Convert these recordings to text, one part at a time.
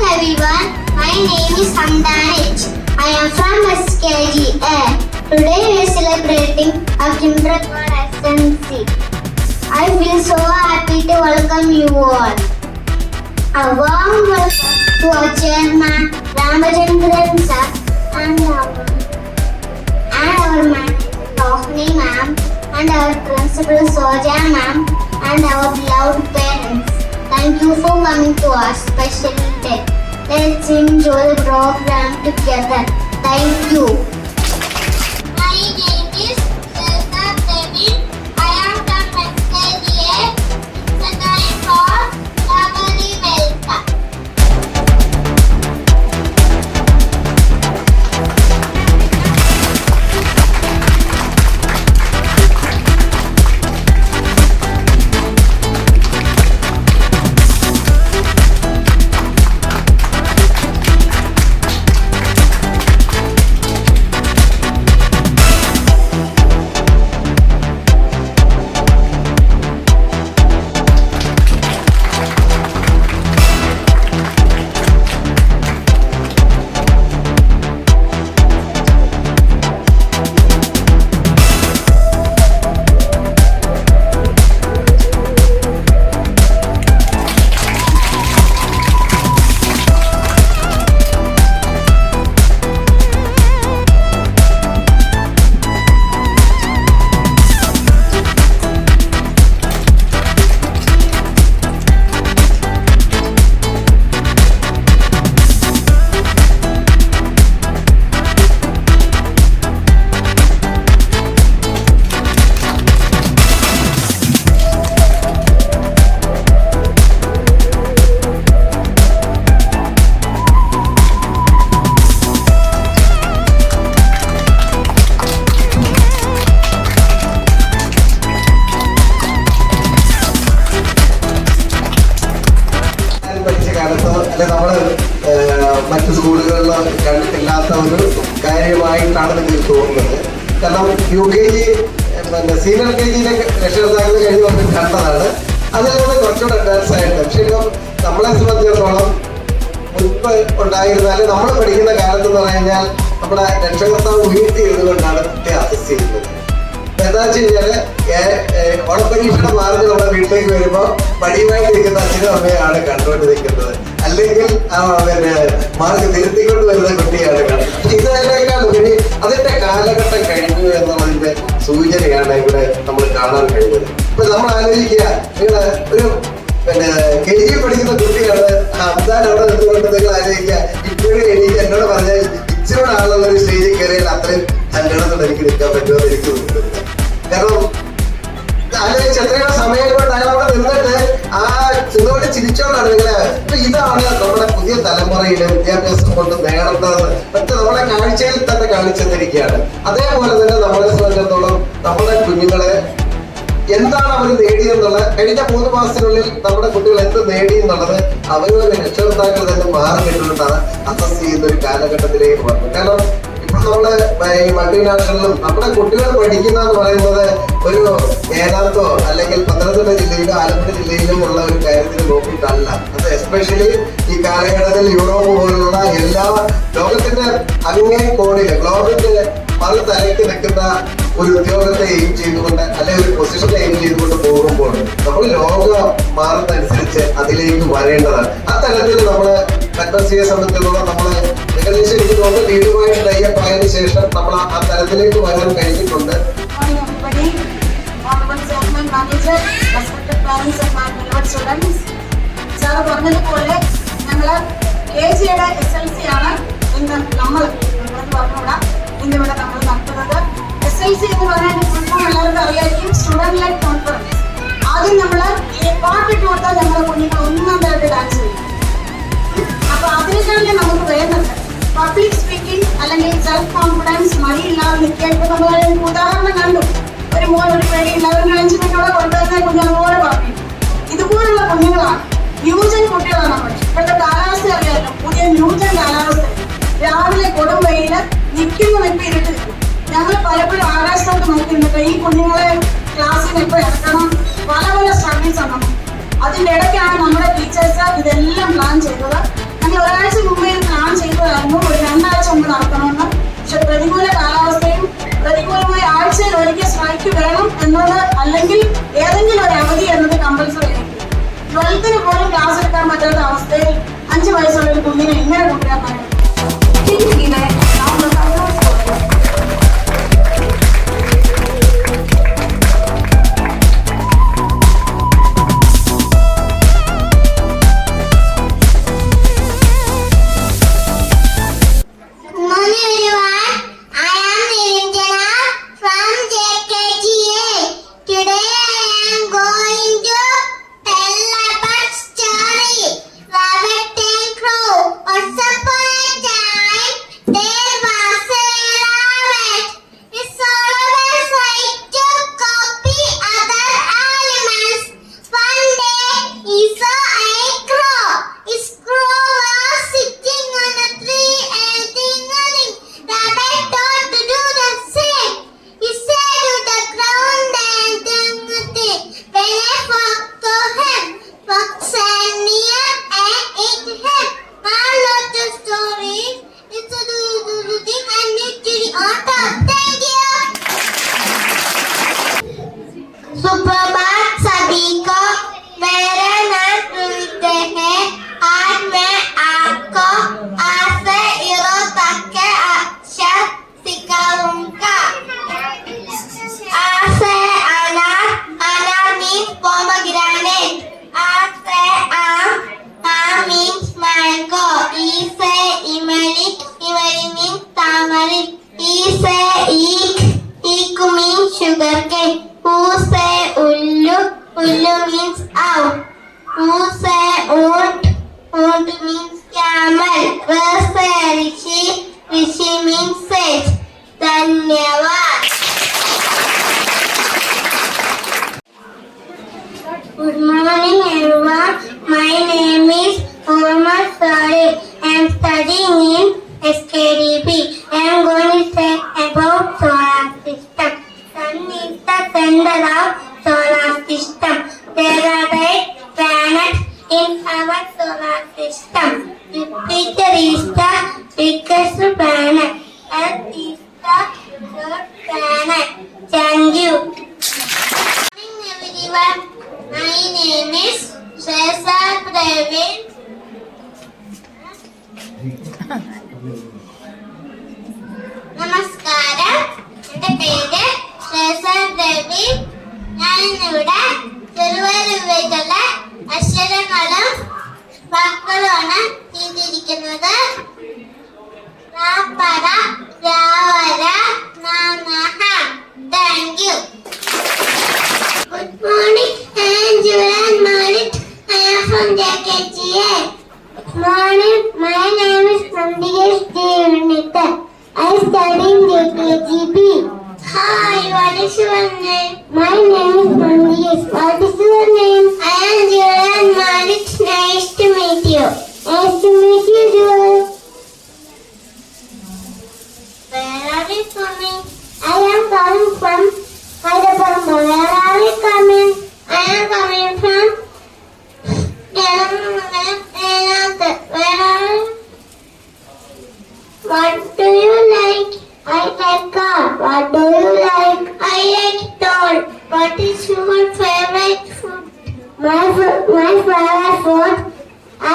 everyone, my name is Sandanich. I am from SKGA. Today we are celebrating our Kindergarten SNC. I feel so happy to welcome you all. A warm welcome to our chairman Ramachandran sir and our manager Rohini ma'am and our principal Soja ma'am and our beloved parents. Thank you for coming to our special day. Let's enjoy the program together. Thank you. My name is Selsa Devi. I am from SKGA. It's a time for Nagari welcome. മറ്റു സ്കൂളുകളിൽ കണ്ടിട്ടില്ലാത്ത ഒരു കാര്യമായിട്ടാണ് നിങ്ങൾക്ക് തോന്നുന്നത്. കാരണം UKG senior KGയിലെ രക്ഷകർത്താക്കൾ കഴിഞ്ഞ് വന്ന് കണ്ടതാണ്. അതിലൂടെ കുറച്ചുകൂടെ അഡ്വാൻസ് ആയിട്ട് പക്ഷേ നമ്മളെ സംബന്ധിച്ചിടത്തോളം മുൻപ് ഉണ്ടായിരുന്നാലും നമ്മൾ പഠിക്കുന്ന കാലത്ത് എന്ന് പറഞ്ഞാൽ നമ്മുടെ രക്ഷകർത്താവ് വീട്ടിൽ ഇരുന്നുകൊണ്ടാണ് കുട്ടിയെ അസസ് ചെയ്യുന്നത്. എന്താ വെച്ച് കഴിഞ്ഞാല് ഓണപ്പരീക്ഷയുടെ മാർഗം നമ്മുടെ വീട്ടിലേക്ക് വരുമ്പോൾ പടിയുമായിട്ട് നിൽക്കുന്ന അച്ഛനും അമ്മയാണ് കണ്ടുകൊണ്ട് നിൽക്കുന്നത്, അല്ലെങ്കിൽ മാർക്ക് തിരുത്തിക്കൊണ്ട് വരുന്ന കുട്ടിയാണ് കാണുന്നത്. ഇതിനേക്കാൾ പിന്നെ അതിന്റെ കാലഘട്ടം കഴിഞ്ഞു എന്നുള്ളതിന്റെ സൂചനയാണ് ഇവിടെ നമ്മൾ കാണാൻ കഴിയുന്നത്. ഇപ്പൊ നമ്മൾ ആലോചിക്കുക, നിങ്ങള് ഒരു KG പഠിക്കുന്ന കുട്ടിയാണ് അബ്ദാൻ അവിടെ നിന്നുകൊണ്ട് നിങ്ങൾ ആലോചിക്കുക, ഇപ്പോഴും എനിക്ക് എന്നോട് പറഞ്ഞാൽ ഇച്ചിരൂടെ ആളുള്ള ഒരു സ്റ്റേജിൽ കയറിയാൽ അത്രയും സങ്കടത്തോടെ എനിക്ക് നിൽക്കാൻ പറ്റുമെന്ന് എനിക്ക് തോന്നുന്നില്ല. കാരണം ആലോചിച്ച് എത്രയോ സമയം കൊണ്ട് അയാളവിടെ നിന്നിട്ട് ആ ചിന്തോടെ ചിരിച്ചോണ്ടാണ് നിങ്ങളെ. അപ്പൊ ഇതാണ് നമ്മുടെ പുതിയ തലമുറയിലെ വിദ്യാഭ്യാസം കൊണ്ട് നേടേണ്ടത്. മറ്റേ നമ്മളെ കാഴ്ചയിൽ തന്നെ കാണിച്ചെന്നിരിക്കുകയാണ്. അതേപോലെ തന്നെ നമ്മളെ സംബന്ധിച്ചിടത്തോളം നമ്മുടെ കുഞ്ഞുങ്ങളെ എന്താണ് അവർ നേടിയെന്നുള്ളത് കഴിഞ്ഞ 3 മാസത്തിനുള്ളിൽ നമ്മുടെ കുട്ടികൾ എന്ത് നേടി എന്നുള്ളത് അവരുടെ രക്ഷകർത്താക്കൾ തന്നെ മാറി കിട്ടുന്നതാണ് അസസ് ചെയ്യുന്ന ഒരു കാലഘട്ടത്തിലേക്ക് വന്നു. കാരണം ഇപ്പൊ നമ്മള് ഈ മൾട്ടിനാഷണലും നമ്മുടെ കുട്ടികൾ പഠിക്കുന്ന എന്ന് പറയുന്നത് ഒരു ഏനാത്തോ അല്ലെങ്കിൽ പത്തനംതിട്ട ജില്ലയിലോ ആലപ്പുഴ ജില്ലയിലും ഉള്ള ഒരു കാര്യത്തിന് നോക്കിയിട്ടല്ല. അത് എസ്പെഷ്യലി ഈ കാലഘട്ടത്തിൽ യൂറോപ്പ് പോലുള്ള എല്ലാ ലോകത്തിന്റെ അങ്ങേ കോണില് ഗ്ലോബിന്റെ പല തലയ്ക്ക് നിൽക്കുന്ന ഒരു ഉദ്യോഗത്തെ എയിം ചെയ്തുകൊണ്ട് അല്ലെങ്കിൽ ഒരു പൊസിഷനെ എയിം ചെയ്തുകൊണ്ട് പോകുമ്പോൾ നമ്മൾ ലോകം മാറുന്നതനുസരിച്ച് അതിലേക്ക് വരേണ്ടതാണ്. ആ തലത്തിൽ നമ്മള് മെട്രസിയെ സംബന്ധിച്ചിടത്തോളം നമ്മള് ഏകദേശം എനിക്ക് തോന്നുന്നു ലീഡുമായി ടൈപ്പ് ആയതിനു ശേഷം നമ്മൾ ആ തലത്തിലേക്ക് വരാൻ കഴിഞ്ഞിട്ടുണ്ട്. പറഞ്ഞതുപോലെ ഞങ്ങള് KGയുടെ SLC ആണ് ഇന്ന് നമ്മൾ പറഞ്ഞുകൂടാ ഇന്നിവിടെ നമ്മൾ നടത്തുന്നത്. SLC എന്ന് പറഞ്ഞാൽ ഫുൾഫോം എല്ലാവർക്കും അറിയായിരിക്കും, സ്റ്റുഡന്റ് ലെഡ് കോൺഫറൻസ്. ആദ്യം നമ്മള് പാട്ടിട്ട് കൊടുത്താൽ ഞങ്ങളുടെ കുഞ്ഞുങ്ങൾ 1 തരത്തിൽ ഡാൻസ് ചെയ്യും. അപ്പൊ അതിനേക്കാളും നമുക്ക് വേണ്ടത് പബ്ലിക് സ്പീക്കിംഗ് അല്ലെങ്കിൽ സെൽഫ് കോൺഫിഡൻസ്, മടിയില്ലാതെ നിൽക്കാൻ. ഇപ്പൊ നമ്മൾ ഉദാഹരണം കണ്ടു, ഒരു മോൻ ഒരു പേടിയില്ലാതെ 5 മിനിറ്റോടെ കൊണ്ടുവരുന്ന കുഞ്ഞുങ്ങളോട് പറഞ്ഞു. ഇതുപോലുള്ള കുഞ്ഞുങ്ങളാണ്, ന്യൂജൻ കുട്ടികളാണ് നമ്മൾ. ഇപ്പോഴത്തെ കാലാവസ്ഥ അറിയാമല്ലോ, പുതിയ ന്യൂജൻ കാലാവസ്ഥ. രാവിലെ കൊടും വെയില് നിൽക്കുന്ന നിൽപ്പ് ഇരുട്ട് നിൽക്കും. ഞങ്ങൾ പലപ്പോഴും ആകാശത്തോട്ട് നോക്കി നിന്നിട്ട് ഈ കുഞ്ഞുങ്ങളെ ക്ലാസ്സിൽ നിന്ന് എപ്പോൾ ഇറക്കണം, പല പല സ്ട്രഗിൾസ് ആണ്. അതിൻ്റെ ഇടയ്ക്കാണ് നമ്മുടെ ടീച്ചേഴ്സ് ഇതെല്ലാം പ്ലാൻ ചെയ്തത്. ഞങ്ങൾ ഒരാഴ്ച മുമ്പേ ഇത് പ്ലാൻ ചെയ്തതായിരുന്നു, ഒരു 2 ആഴ്ച മുമ്പ് നടത്തണമെന്ന്. പക്ഷെ പ്രതികൂല കാലാവസ്ഥയും പ്രതികൂലമായ ആഴ്ചയിൽ ഒരിക്കൽ സ്ട്രൈക്ക് വേണം എന്നത്, അല്ലെങ്കിൽ ഏതെങ്കിലും ഒരു അവധി എന്നത് കമ്പൽസറി ആയിരിക്കും. 12th പോലും ക്ലാസ് എടുക്കാൻ പറ്റാത്ത അവസ്ഥയിൽ 5 വയസ്സുള്ള ഒരു കുഞ്ഞിനെ എങ്ങനെ കൊണ്ടുവരാൻ പറ്റും? Ullu means out. Who say oat? Oat means camel. Where say Rishi? Rishi means sage. Dhanyavad. Good morning everyone. My name is Muhammad Salih. I am studying in SKDP. I am going to say about solar system. Sun is the center of solar system. There are 8 planets in our solar system. Jupiter is the biggest planet. Earth is the third planet. Thank you. Good morning everyone. My name is Shesa Praveen. നമസ്കാരം, എൻ്റെ പേര് ശ്രേസ ദേവി. ഞാനിന്നിവിടെ ചെറുവരുള്ള അക്ഷരങ്ങളും വാക്കുകളുമാണ് ചെയ്തിരിക്കുന്നത്. റാപ്പറ, രാവര, നാനഹ. Thank you. Good morning, I am Julian Marit. I am from JKGA. Good morning, my name is Nandigesh Devanitha. I study in JKGB. Hi, what is your name? My name is Nandigesh. What is your name? I am Julian Marit. Nice to meet you. Nice to meet you, Julian. Where are you coming? I am coming from Hyderabad. Where are you coming? I am coming from Telangana. Where are you? What do you like? I like car. What do you like? I like doll. What is your favorite food? My favorite food,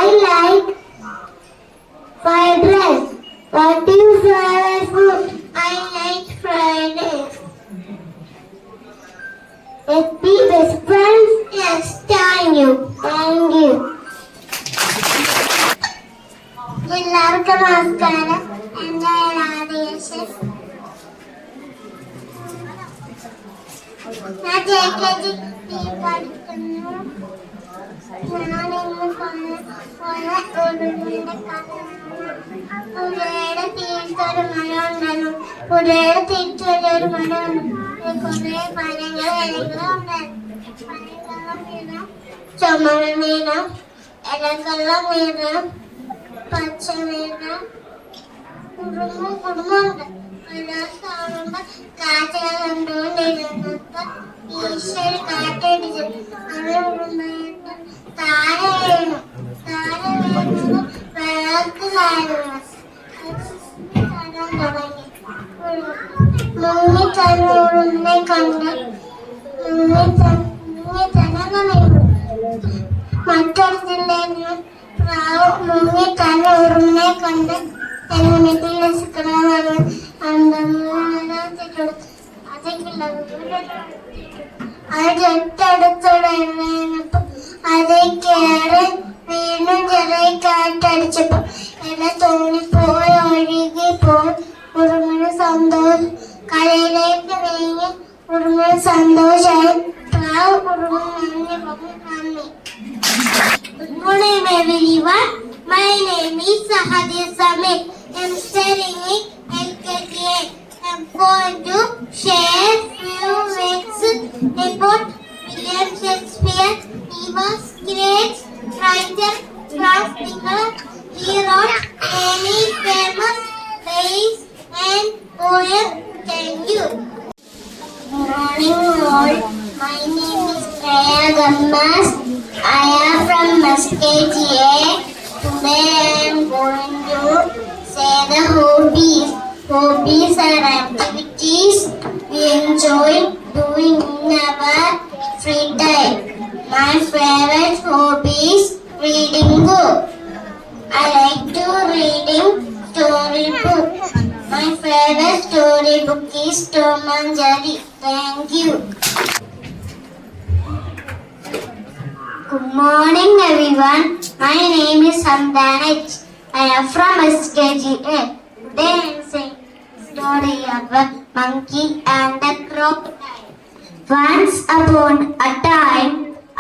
I like fried rice. What is your favorite food? I like fried rice. Let's be best friends. Yes, thank you. Thank you. എല്ലാവർക്കും നമസ്കാരം. എൻ്റെ ആദിയേശൻ. ഞാൻ JKG പഠിക്കുന്നു. ഞാനിന്ന് പുഴയുടെ തീർത്തൊരു മരമുണ്ടായിരുന്നു. പുഴയുടെ തീർത്തൊരു മരമുണ്ട്. കുറെ മരങ്ങൾ ഇലകളുണ്ടായിരുന്നു. പഴങ്ങളും വീണം, ചുമന്ന വീണം, ഇലകളും വീണം, പച്ച വീണം, കുടുംബമുണ്ട്. കാണുമ്പോ കാറ്റുകൾ കണ്ടുകൊണ്ടിരുന്നത് ഈശ്വര കാറ്റടിച്ചു. അത് താഴെ വീണു. താഴെ വീണത് വെള്ളം മുങ്ങിത്തന്നൂറിനെ കണ്ട് മറ്റൊരു ജില്ലയിൽ നിന്ന് പ്രാവ് മുങ്ങിത്തന്നൂറിനെ കണ്ട് എങ്ങനെ രസിക്കണമെന്ന് തൊട്ടടുത്തുടനപ്പോ അതേ കയറി വീണ്ടും ചെറിയ കാറ്റടിച്ചപ്പോ എന്നെ തോന്നിപ്പോയി ഒഴുകി പോയി മുറുങ്ങന് സന്തോഷം കരയിലേക്ക് നീങ്ങി മുറുങ്ങന് സന്തോഷമായി പ്രാവ് മുറുങ്ങി നന്ദി. Good morning everyone. My name is Sahadia Samit. I'm studying in LKGA. I'm going to share few facts about William Shakespeare. He was great writer from England. He wrote many famous plays and poems. Thank you. Good morning all. My name is Priya Gammas. I am from SKGA. Today I am going to say the hobbies. Hobbies are activities we enjoy doing in our free time. My favorite hobby is reading book. I like to reading storybook. My favorite storybook is Tom and Jerry. Thank you. Good morning everyone. My name is Sandanich. I am from SKGA. Today I am saying story of a monkey and a crocodile. Once upon a time,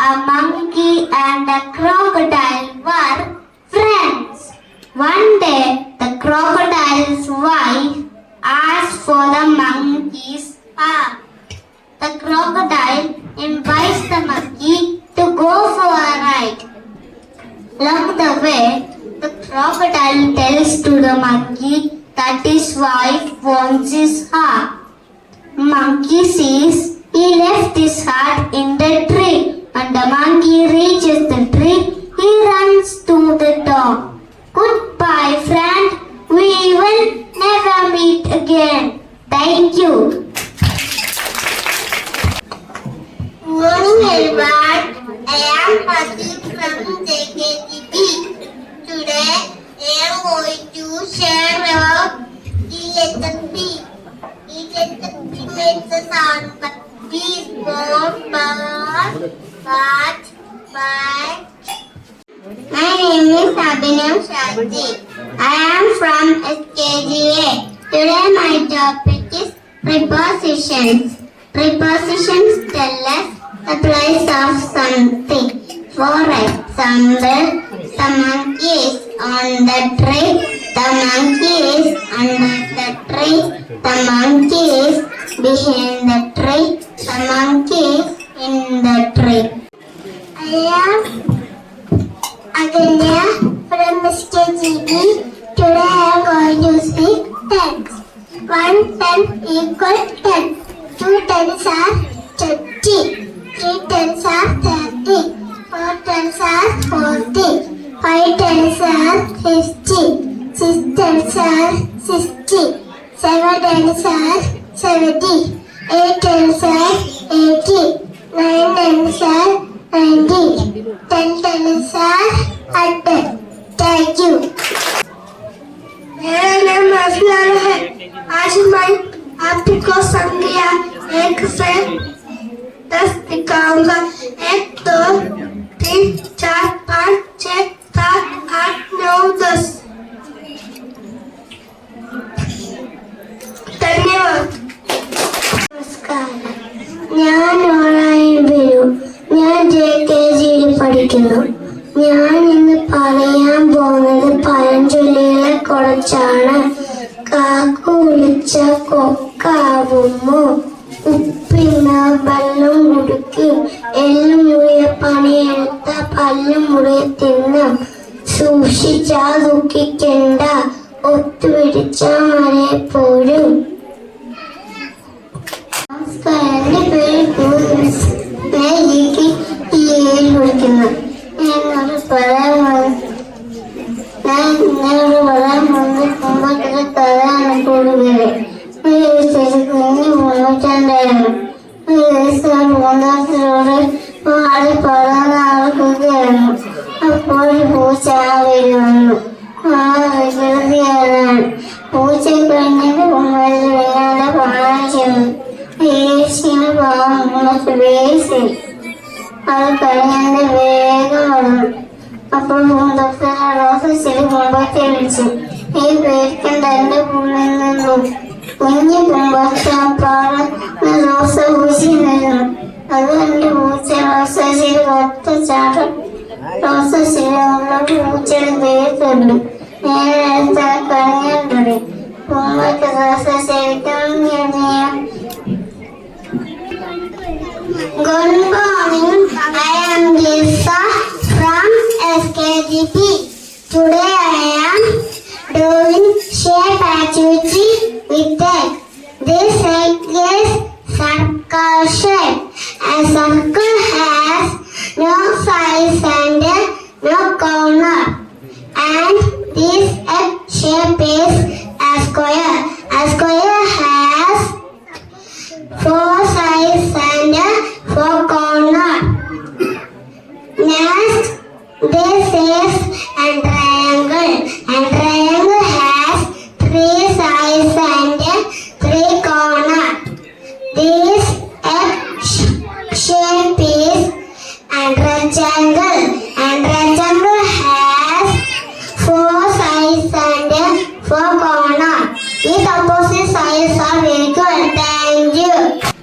a monkey and a crocodile were friends. One day, the crocodile's wife asked for the monkey's heart. The crocodile invites the monkey to go for a ride. Along the way, the crocodile tells to the monkey that his wife wants his heart. Monkey sees he left his heart in the tree. When the monkey reaches the tree, he runs to the door. Goodbye, friend. We will never meet again. Thank you. Morning everyone. I am Pradeep from JKGB. Today I am going to share about the letter B. The letter B makes a sound but B is born but. My name is Abhinav Shakti. I am from SKGA. Today my topic is prepositions. Prepositions tell us the place of something. For example, the monkey is on the tree. The monkey is under the tree. The monkey is behind the tree. The monkey is in the tree. I am Aganya from SKGB. Today I am going to speak tens. 1 10 equal 10. 2 tens are 20. 3 tens are 30. 4 tens are 40. 5 tens are 50. 6 tens are 60. 7 tens are 70. 8 tens are 80. 9 tens are 90. 10 tens are 100. Thank you. मेरा नाम अफलाल है. आज मैं आपको संख्या 1 से 10 दिखाऊंगा. 1 2 3 4 5 6 7 8 9 10. धन्यवाद. നമസ്കാരം. ഞാൻ ഓളായി വരൂ. ഞാൻ JKGയിൽ പഠിക്കുന്നു. ഞാൻ ഇന്ന് പറയാൻ പോകുന്നത് പഴഞ്ചൊല്ലുകളെ കുറിച്ചാണ്. കാക്കു വിളിച്ച കൊക്കാവുമോ? ഉപ്പിന്ന വെള്ളം കുടുക്കി എല്ലും മുറിയ പണിയെടുത്ത പല്ലും മുറിയ തിന്നാം. സൂക്ഷിച്ചാ ദുഃഖിക്കണ്ട, ഒത്തുപിടിച്ച മഴയെ പോരും. എന്റെ പേര് പഠിക്കുന്നു. ഞാൻ വേസ്റ്റ് അത് കഴിഞ്ഞ് വേഗം വന്നു. അപ്പോൾ പൂന്തോട്ടത്തിലെ റോസ് ചെടി പൂമ്പാറ്റ വിളിച്ചു. നീ പേടിക്കണ്ട, എന്റെ പൂവിൽ നിന്നും കുഞ്ഞു പൂമ്പാറ്റ പാടെ റോസ പൂച്ചി നിന്നു. അത് എന്റെ പൂച്ച റോസ ചെടി ഒറ്റ ചാട്ടം റോസ ചെടി ഉള്ളോട്ട് പൂച്ചയുടെ ദേഹത്തുണ്ട്. നേരെ കളിയാൻ തുടങ്ങി. പൂമ്പാറ്റ റോസ ചെടിക്കാൻ Good morning, I am Lisa from SKGP. Today I am doing shape activity with egg. This egg is circle shape. A circle has no size and no corner. And this egg shape is a square. A square has 4 sides and 4 corners. Next, this is a triangle. A triangle has 3 sides and 3 corners. This shape is a rectangle. A rectangle has 4 sides and 4 corners. These opposite sides are equal. Thank you.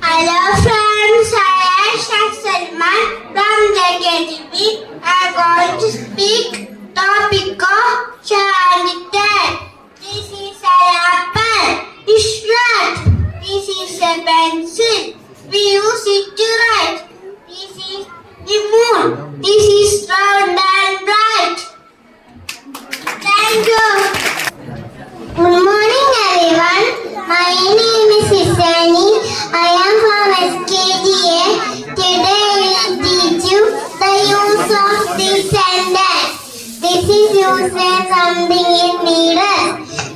Hello friends, I am Shah Salman from the KTP. I am going to speak topic of Chandigarh. This is an apple. It's red. This is a pencil. We use it to write. This is the moon. This is round and bright. Thank you. Good morning everyone. My name is Isani. I am from SKGA. Today I will teach you the use of this and that. This is used when something is needed.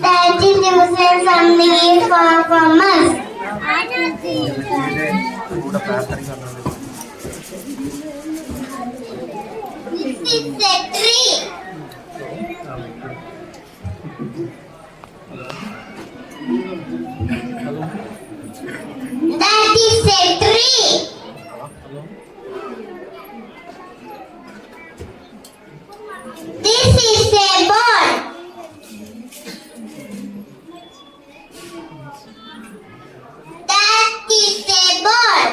That is used when something is far from us. This is a tree. That is a tree. This is a ball. That is a ball.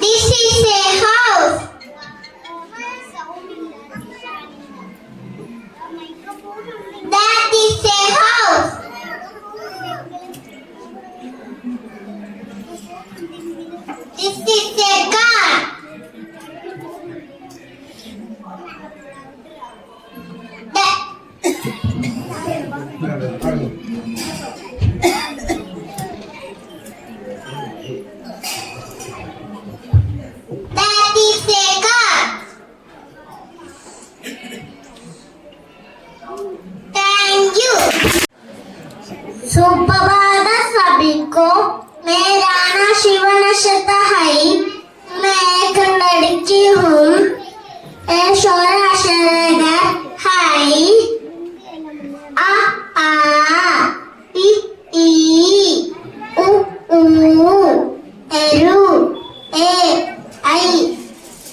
This is a house. That is a house. This is a car. That is a car. Thank you. सुप्रभात सभी को। मेरा नाम शिवनक्षता है। मैं एक लड़की हूँ। हाय आ आ इ ई उ ऊ एरु ए ऐ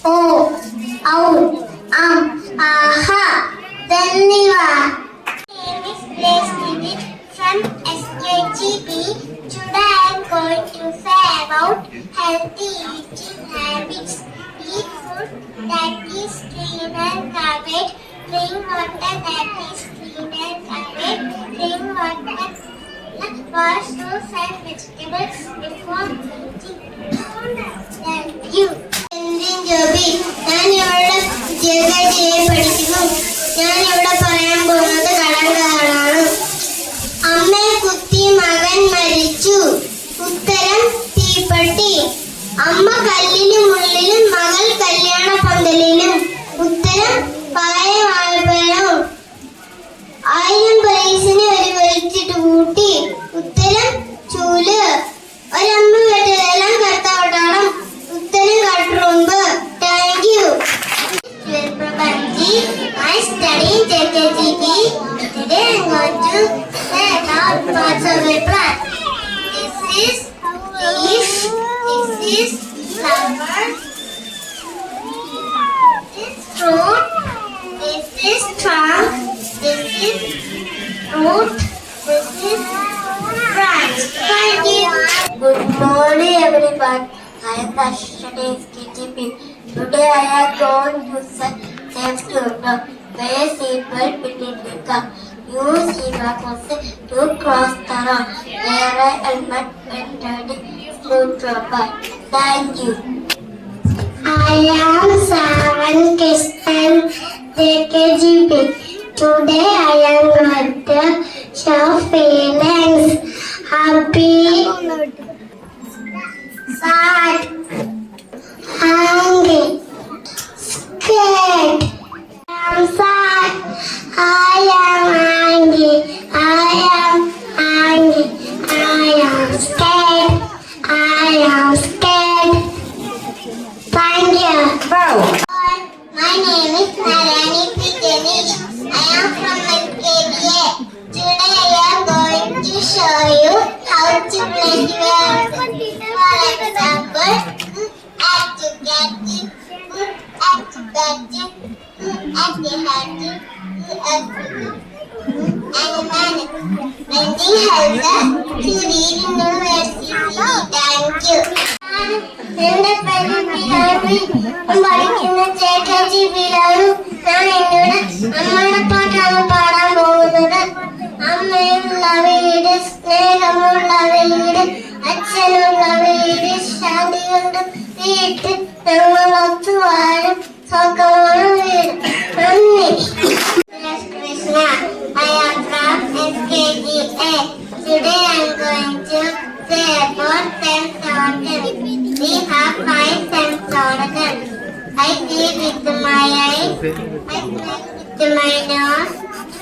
ओ औ अम आहा धन्यवाद। From SKGP. Today I am going to say about healthy eating habits. Eat food that is clean and covered. Drink water that is clean and covered. Drink water. Wash fruits and vegetables before eating. Thank you. Joby, ഞാൻ ഇവിടെ വിദ്യാഭ്യാസയെ പഠിക്കുന്നു. ഞാൻ ഇവിടെ പറയാൻ പോകുന്നത് കടങ്കഥകളാണ്. അമ്മയെ കുത്തി മകൻ മരിച്ചു. ഉത്തരം തീപ്പെട്ടി. അമ്മ കല്ലിലും മുള്ളിലും, മകൾ കല്യാണ പന്തലിലും. ഉത്തരം പഴയ വാഴപ്പഴം. 1000 പൈസന് ഒരു വലിച്ചിട്ട് കൂട്ടി. ഉത്തരം ചൂല്. ഒരമ്മ വെട്ടതെല്ലാം കട്ടോട്ടണം. ഉത്തരം കട്ടുറുമ്പ്. Thank you. പ്രപഞ്ചി is leaf. This is flower. This is fruit. This is trunk. This is root. This is branch. Thank you. Good morning, everyone. I am Rashida SKGP. Today I am going to say safe to know where seatbelt will come. Use zebra crossing to cross the road. Wear a helmet when riding screwdriver. Thank you. I am Savan Krishnan JKGP. Today I am going to show feelings. Happy, sad, angry, scared. I am sad. I am angry. I am angry. I am scared. I am scared. Thank you. My name is Narani P. Ganesh. I am from LKDA. Today I am going to show you how to play the words. For example, at the gadget, at the gadget, at the gadget, animal. Lending helps us to read in the words easily. Thank you. എന്റെ പേര് ബിലാവി. പഠിക്കുന്ന JKGP-യിലാണ്. ഞാൻ എന്നോട് അമ്മയുടെ പാട്ടാണ് പാടാൻ പോകുന്നത്. അമ്മയുള്ള വീട്, സ്നേഹമുള്ള വീട്, അച്ഛനുള്ള വീട്, ശാന്തിയുള്ള വീട്, ഞങ്ങൾ ഒത്തുവാഴും സുഖമുള്ള വീട്. നന്ദി. Krishna. I am from SKGA. Today I am going to say about sense organs. We have 5 sense organs. I see with my eyes, I smell with my nose,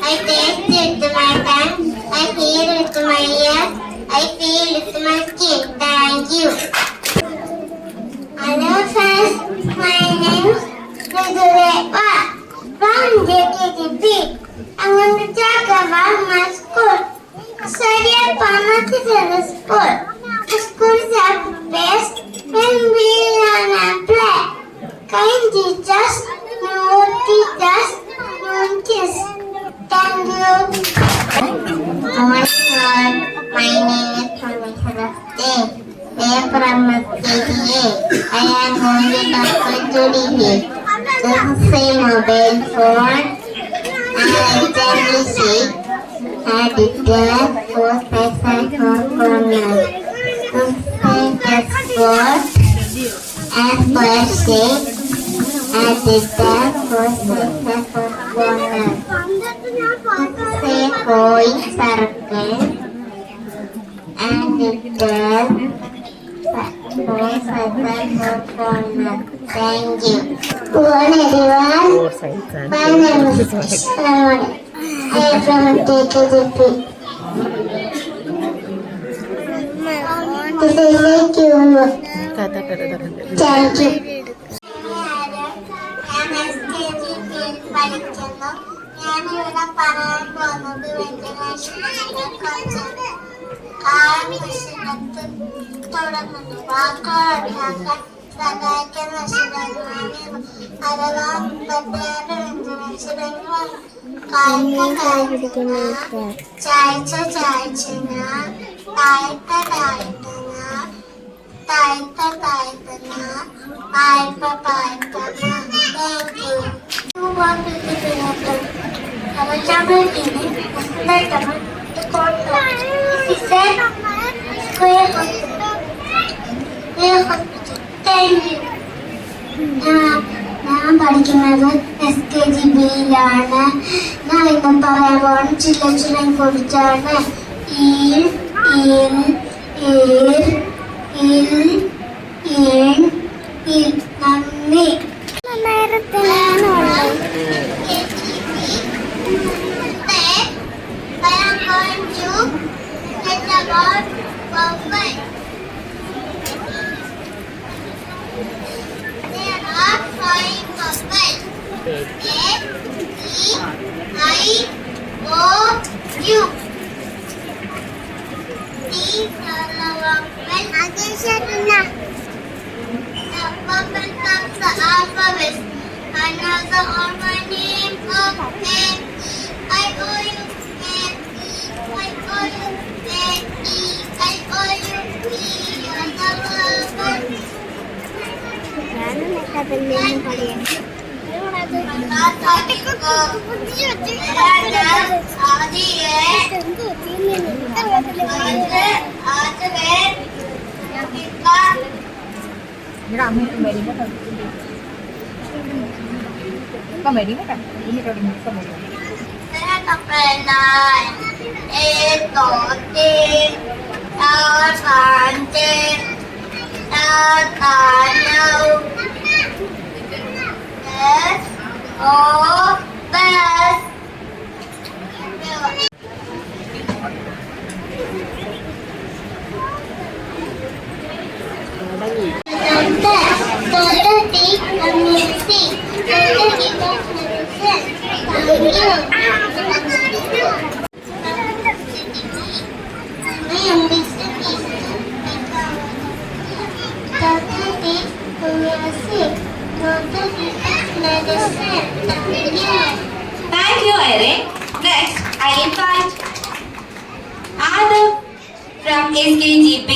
I taste with my tongue, I hear with my ears, I feel with my skin. Thank you. Hello friends, my name is Vidureva from JKGP. I'm going to talk about my school. Study at Parmatha School. The school is our best when we learn and play. Kind teachers, no teachers, no kids. Thank you. My name is Prameshwara Day. They are from SKGA. I am going to talk to today. This is a mobile phone. I gently shake. Add it there. 4 sides and 4 corners. This is for as per shape. Add it there. 4 sides and 4 corners. Say coin circle. Add it there. 4 sides and 4 corners. Thank you. Good everyone. My name is Shravan. I am from JKGP. This is a cube. Thank you. ഞാൻ SKGP-യിൽ പഠിക്കുന്നു. ഞാനിവിടെ പറയാൻ പോകുന്നത് വെന്റിലേഷനെ കുറിച്ചാണ്. കാലകൃഷിണത്തിൽ തുടങ്ങുന്നു. വാക്കുകളൊഴിവാക്കാൻ സഹായിക്കുന്ന അക്ഷരങ്ങളാണ് അഥവാ 36 വ്യഞ്ജനാക്ഷരങ്ങളാണ്. കായ്ക്ക കായ്ക്കുന്ന, ചായ്ച്ച ചായ്ച്ചന, തായ്ത്ത തായ്ത്തന, തായ്ത്ത തായ്ത്തന, പായ്പ പായ്പന. Thank you. You want to be better. Our chapter is the quarter. This is a square hospital. Thank you. ഞാൻ പഠിക്കുന്നത് SKGP-യിലാണ്. ഞാൻ ഇന്ന് പറയാൻ പോകുന്ന ചില്ലച്ചിനെ കുറിച്ചാണ്. Eel eel eel eel eel eel. നന്ദി. A-E-I-O-U. These are the the alphabet. I know the all my name of A-E-I-O-U, A-E-I-O-U, A-E-I-O-U, E on the alphabet. അമ്മയ്ക്ക് മരുന്ന് ഇപ്പം മരുന്ന് ഇന്നിട്ട് ഇപ്പം മരുന്ന് Thank you, Erin. Next, I invite Adam from SKGP.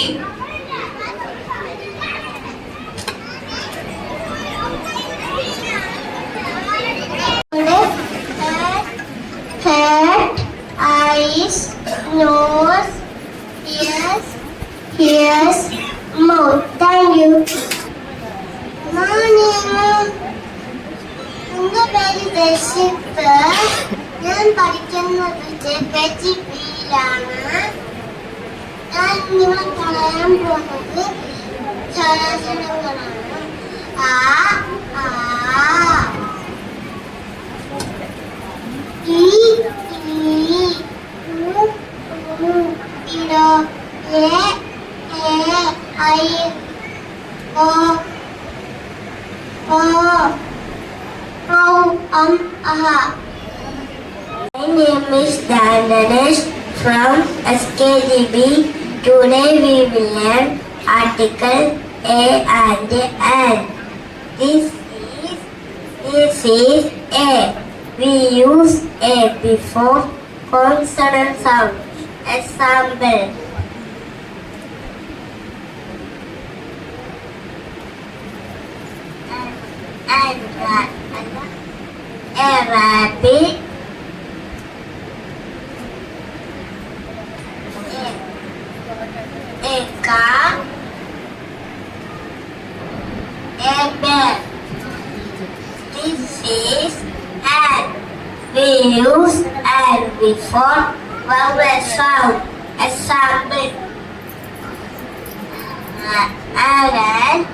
Head, eyes, nose, ears, mouth. Thank you. Morning. എന്റെ പേര് രക്ഷിത്ത്. ഞാൻ പഠിക്കുന്നത് JKGP-യിലാണ്. ഞാൻ നിങ്ങളെ പറയാൻ പോകുന്നത് സ്വരാക്ഷരങ്ങളാണ്. ആ ആ ഈ ഈ ഉ ഉ ഇട എ ഐ ഓ ഓ aha. My name is Danash from SKDB. Today we will learn article A and N. This is A. We use A before consonant sound. Example. A rabbit, a car, a bear. This is an. We use an before vowel sound. Example. Elephant,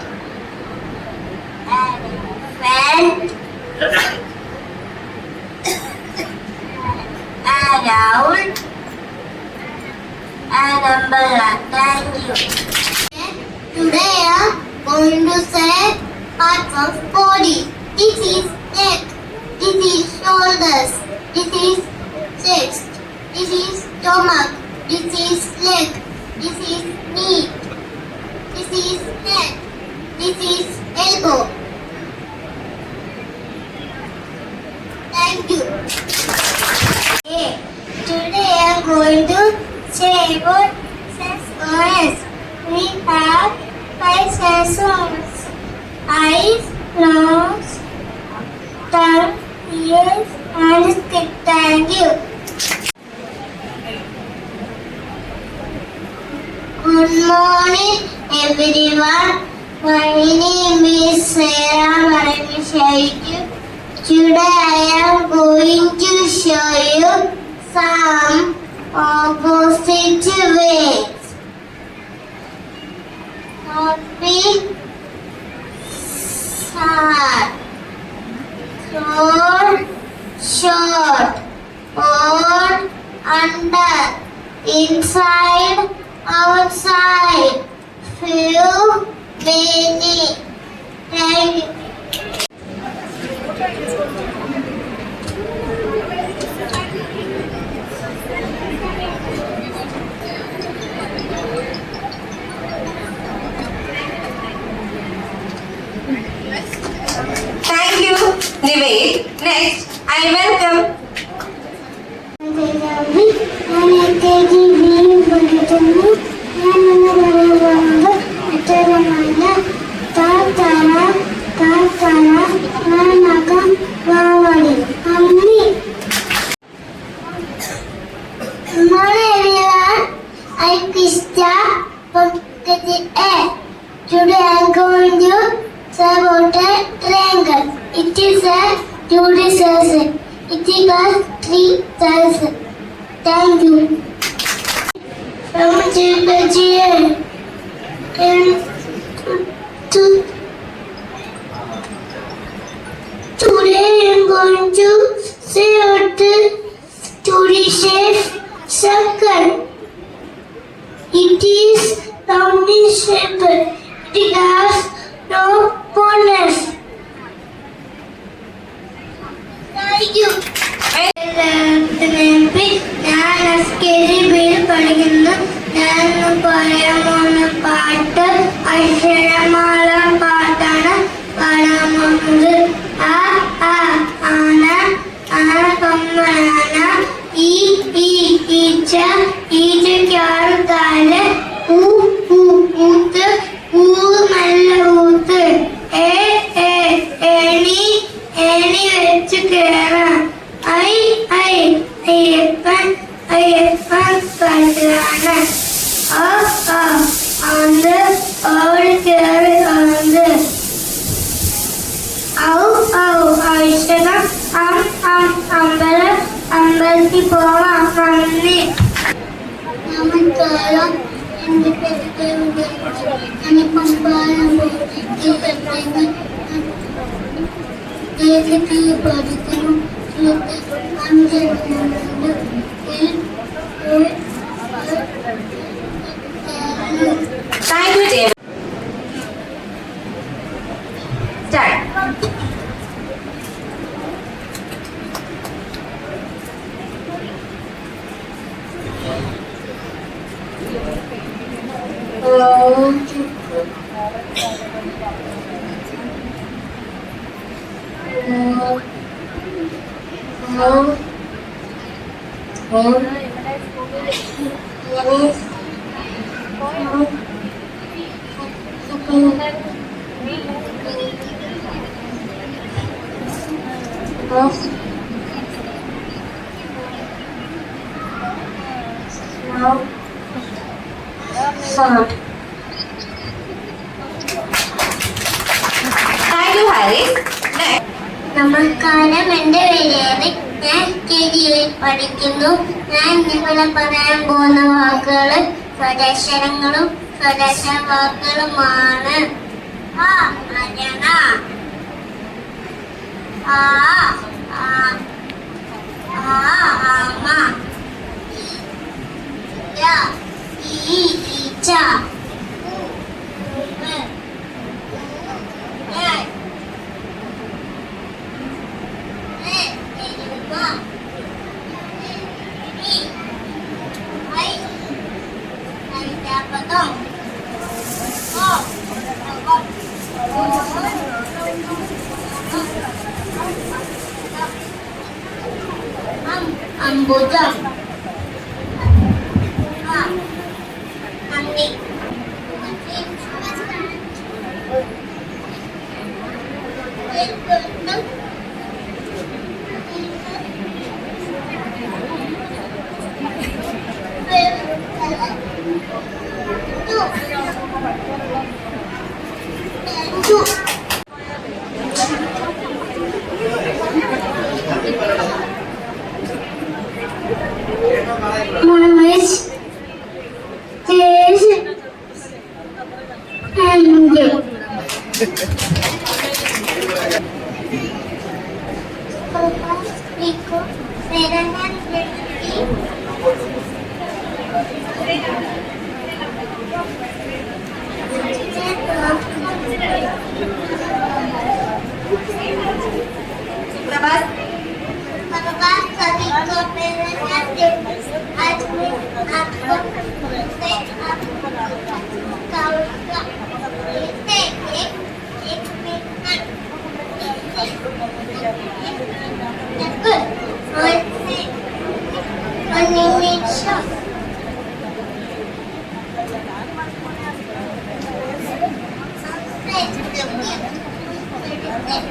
around, and umbrella. Thank you. Today I am going to say parts of body. This is neck. This is shoulders. This is chest. This is stomach. This is leg. This is knee. This is neck. This is elbow. Thank you. Today I am going to say about sense. We have 5 senses: eyes, nose, tongue, ears, and skin. Thank you. Good morning, everyone. My name is Sarah Maranishaitu. Today I am going to show you some opposite ways. Copy, sad, short, short, on, under, inside, outside, few, many. Thank you. wait. Next, I welcome I'm Krista from KGA. Today I'm going to say about a triangle. It is a 2D circle. It has 3 sides. Thank you. From KGA. Today I'm going to say about the 2D shape circle. It is round in shape. It has no corners. Thank you. ഞാൻ എസ്കെബിയിൽ പഠിക്കുന്നു. ഞാൻ പറയാൻ പോകുന്ന പാട്ട് അക്ഷരമാല പാട്ടാണ് പാടാൻ പോകുന്നത്. ആന കൊമ്പനാന ഈച്ച ഈച്ചയ്ക്കാറ് കാല് ഊത്ത് നല്ല ഊത്ത് ഏണി വെച്ച് കേറാം. അയ്യപ്പൻ പാട്ടാണ്. അത് ഓടി കേറി വന്നത്. ഔഷധം അമ്പലത്തിൽ പോവാം. നന്ദി. നമസ്കാരം. എൻ്റെ പേര് ഞാനിപ്പം പഠിക്കുന്നു. Thank you, David. Start. Thank you, Harris. Next. നമസ്കാരം. എൻ്റെ പേര് ഞാൻ KGയിൽ പഠിക്കുന്നു. ഞാൻ ഇവിടെ പറയാൻ പോകുന്ന വാക്കുകൾ സ്വരക്ഷരങ്ങളും സ്വരക്ഷര വാക്കുകളുമാണ്. അരണ, ആമ, ഈച്ച, അംബുജം, നന്ദി. Thank you. Thank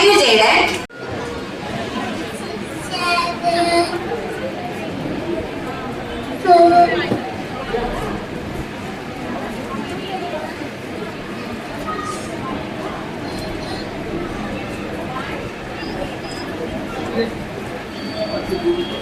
you, Jaden. Thank you.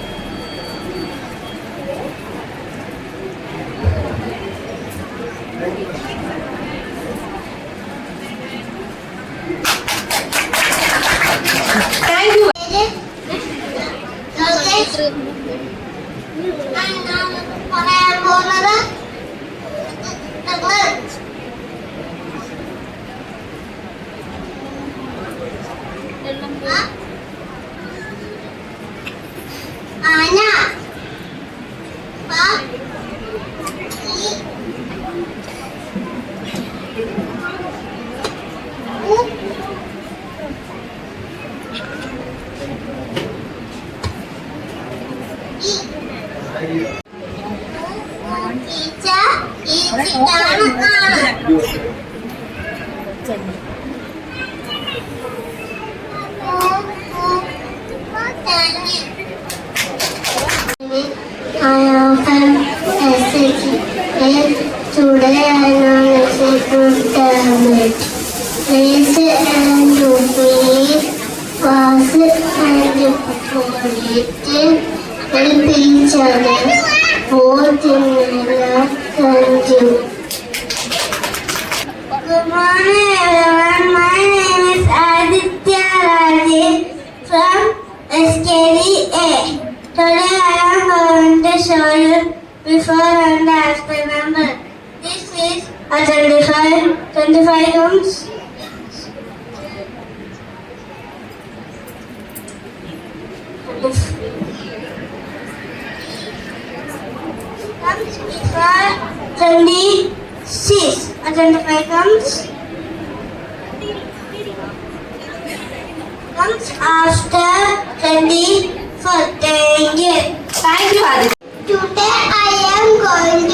പറയാൻ പോകുന്നത് ആന I often today I know tablet. Raise and repeat, pass and forget, help each other, both in love and you. Good morning everyone, my name is Aditya Rajesh from SKDA. Today I am going to show you before and after number. This is a 25 comes. Comes before 26. A 25 comes after 24. Thank you. Thank you, Aditya. Today I am going